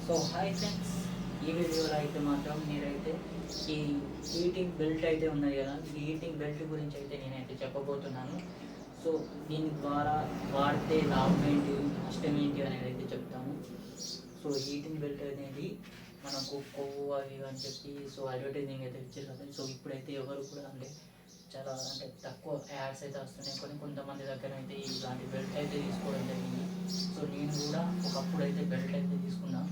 So hi friends, ఈ వీడియోలో అయితే మాత్రం మీరైతే ఈ హీటింగ్ బెల్ట్ అయితే ఉన్నది కదా, ఈ హీటింగ్ బెల్ట్ గురించి అయితే నేనైతే చెప్పబోతున్నాను. సో దీని ద్వారా వాడితే లాభం ఏంటి, నష్టం ఏంటి అనేది అయితే చెప్తాను. సో హీటింగ్ బెల్ట్ అనేది మనకు కొవ్వు అవి అని చెప్పి సో అడ్వర్టైజింగ్ అయితే ఇచ్చారు కదా. సో ఇప్పుడైతే ఎవరు కూడా చాలా తక్కువ యాడ్స్ అయితే వస్తున్నాయి. కొంతమంది దగ్గర అయితే ఇలాంటి బెల్ట్ అయితే తీసుకోవడం జరిగింది. సో నేను కూడా ఒకప్పుడు అయితే బెల్ట్ అయితే తీసుకున్నాను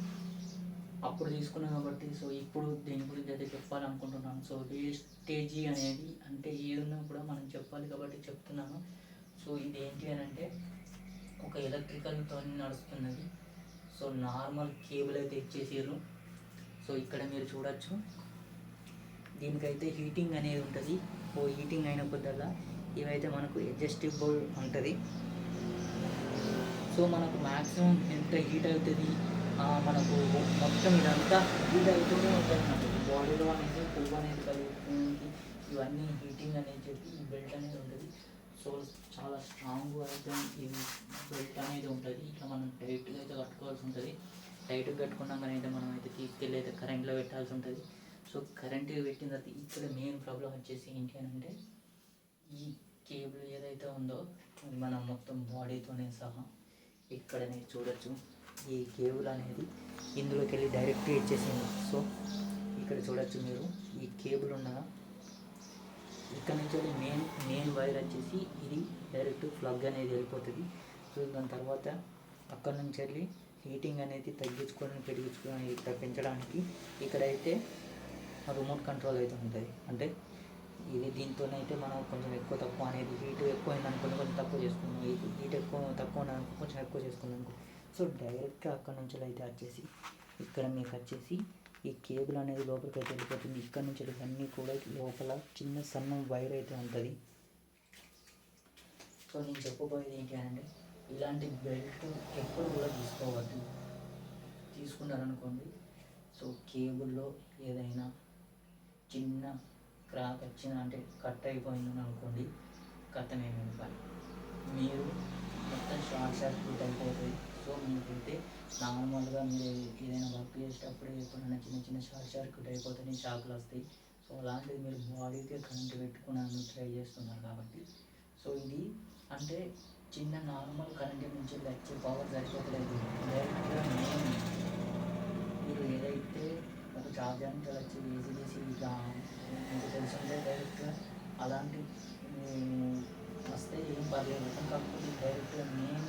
కాబట్టి సో ఇప్పుడు దీని గురించి అయితే చెప్పాలనుకుంటున్నాను. సో వేస్టేజీ అనేది అంటే ఏదన్నా కూడా మనం చెప్పాలి కాబట్టి చెప్తున్నాను. సో ఇది ఏంటి అని అంటే ఒక ఎలక్ట్రికల్తో నడుస్తున్నది. సో నార్మల్ కేబుల్ అయితే ఇచ్చేసారు. సో ఇక్కడ మీరు చూడొచ్చు, దీనికైతే హీటింగ్ అనేది ఉంటుంది. హీటింగ్ అయిన కొద్దల్లా ఇవైతే మనకు అడ్జస్టబుల్ ఉంటుంది. సో మనకు మ్యాక్సిమం ఎంత హీట్ అవుతుంది, మనకు మొత్తం ఇదంతా హీట్ అవుతూనే ఉంటుంది అన్నమాట. బాడీలో అనేది కొవ్వు అనేది కలుగుతుంది, ఇవన్నీ హీటింగ్ అనేది చెప్పి ఈ బెల్ట్ అనేది ఉంటుంది. సో చాలా స్ట్రాంగ్ అయితే ఈ బెల్ట్ అనేది ఉంటుంది. ఇట్లా మనం టైట్గా అయితే కట్టుకోవాల్సి ఉంటుంది. టైట్గా కట్టుకున్నాక అయితే మనం అయితే తీసుకెళ్ళి అయితే కరెంట్లో పెట్టాల్సి ఉంటుంది. సో కరెంట్గా పెట్టిన తర్వాత ఇక్కడ మెయిన్ ప్రాబ్లం వచ్చేసి ఏంటి అని అంటే ఈ కేబుల్ ఏదైతే ఉందో అది మనం మొత్తం బాడీతోనే సహా ఇక్కడ మీరు చూడొచ్చు, ఈ కేబుల్ అనేది ఇందులోకి వెళ్ళి డైరెక్ట్గా ఇచ్చేసింది. సో ఇక్కడ చూడొచ్చు మీరు, ఈ కేబుల్ ఉన్నదా ఇక్కడ నుంచి వెళ్ళి మెయిన్ వైర్ వచ్చేసి ఇది డైరెక్ట్ ప్లగ్ అనేది వెళ్ళిపోతుంది. సో దాని తర్వాత అక్కడ నుంచి వెళ్ళి హీటింగ్ అనేది పెంచుకొని ఇక్కడ పెంచడానికి ఇక్కడైతే రిమోట్ కంట్రోల్ అయితే ఉంటుంది. అంటే ఇది దీంతోనైతే మనం కొంచెం ఎక్కువ తక్కువ అనేది హీట్ ఎక్కువ అయిందనుకోండి కొంచెం తక్కువ చేసుకున్నాం, హీట్ తక్కువ ఉన్నదనుకో కొంచెం ఎక్కువ చేసుకున్నాం అనుకో. సో డైరెక్ట్గా అక్కడ నుంచి అయితే వచ్చేసి ఇక్కడ మీకు వచ్చేసి ఈ కేబుల్ అనేది లోపలికి అయితే వెళ్ళిపోతుంది. ఇక్కడ నుంచి ఇవన్నీ కూడా లోపల చిన్న సన్న వైర్ అయితే ఉంటుంది. సో నేను చెప్పబోయేది ఏంటి అంటే ఇలాంటి బెల్ట్ ఎప్పుడు కూడా తీసుకోవద్దు. తీసుకున్నారనుకోండి, సో కేబుల్లో ఏదైనా చిన్న క్రాక్ వచ్చిన అంటే కట్ అయిపోయిందని అనుకోండి, కథమేమేమి పని మీరు మొత్తం షార్ట్ సర్క్యూట్ అయిపోతుంది. సో మీకైతే నార్మల్గా మీరు ఏదైనా వర్క్ చేసేటప్పుడు ఎప్పుడైనా చిన్న షార్ట్ సర్క్యూట్ అయిపోతే షాకులు వస్తాయి. సో అలాంటిది మీరు బాడీకే కరెంట్ పెట్టుకున్నాను ట్రై చేస్తున్నారు కాబట్టి సో ఇది అంటే చిన్న నార్మల్ కరెంట్ నుంచి వచ్చే పవర్ సరిపోతలేదు. డైరెక్ట్గా మీరు ఏదైతే ఒక చార్జర్ని వచ్చి ఏసీడీసీ ఇట్లా మీకు తెలుసుంటే డైరెక్ట్గా అలాంటి వస్తే ఏం పర్లేదు. కాకపోతే డైరెక్ట్గా మెయిన్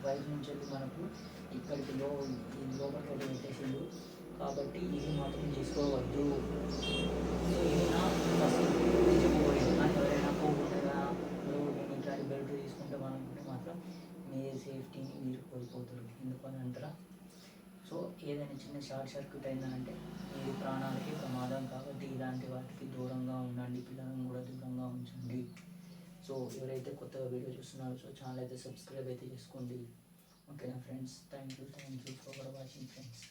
వైర్ నుంచి వెళ్ళి మనకు ఇక్కడికి లోపలికి పెట్టేసిండు కాబట్టి ఇది మాత్రం తీసుకోవద్దు. ఇది నా ఫస్ట్ చెప్పబోయేది. కానీ ఎవరైనా పోకుండా నేను ఇట్లాంటి బెల్ట్ తీసుకుంటే మాత్రం మీ సేఫ్టీని మీరు కోల్పోతారు. ఎందుకని అంటారా? సో ఏదైనా చిన్న షార్ట్ సర్క్యూట్ అయిందంటే మీ ప్రాణాలకి ప్రమాదం కాబట్టి ఇలాంటి వాటికి దూరంగా ఉండండి, పిల్లలను కూడా దూరంగా ఉంచండి. సో ఎవరైతే కొత్తగా వీడియో చూస్తున్నారో సో ఛానల్ అయితే సబ్స్క్రైబ్ అయితే చేసుకోండి. ఓకేనా friends, thank you for watching friends.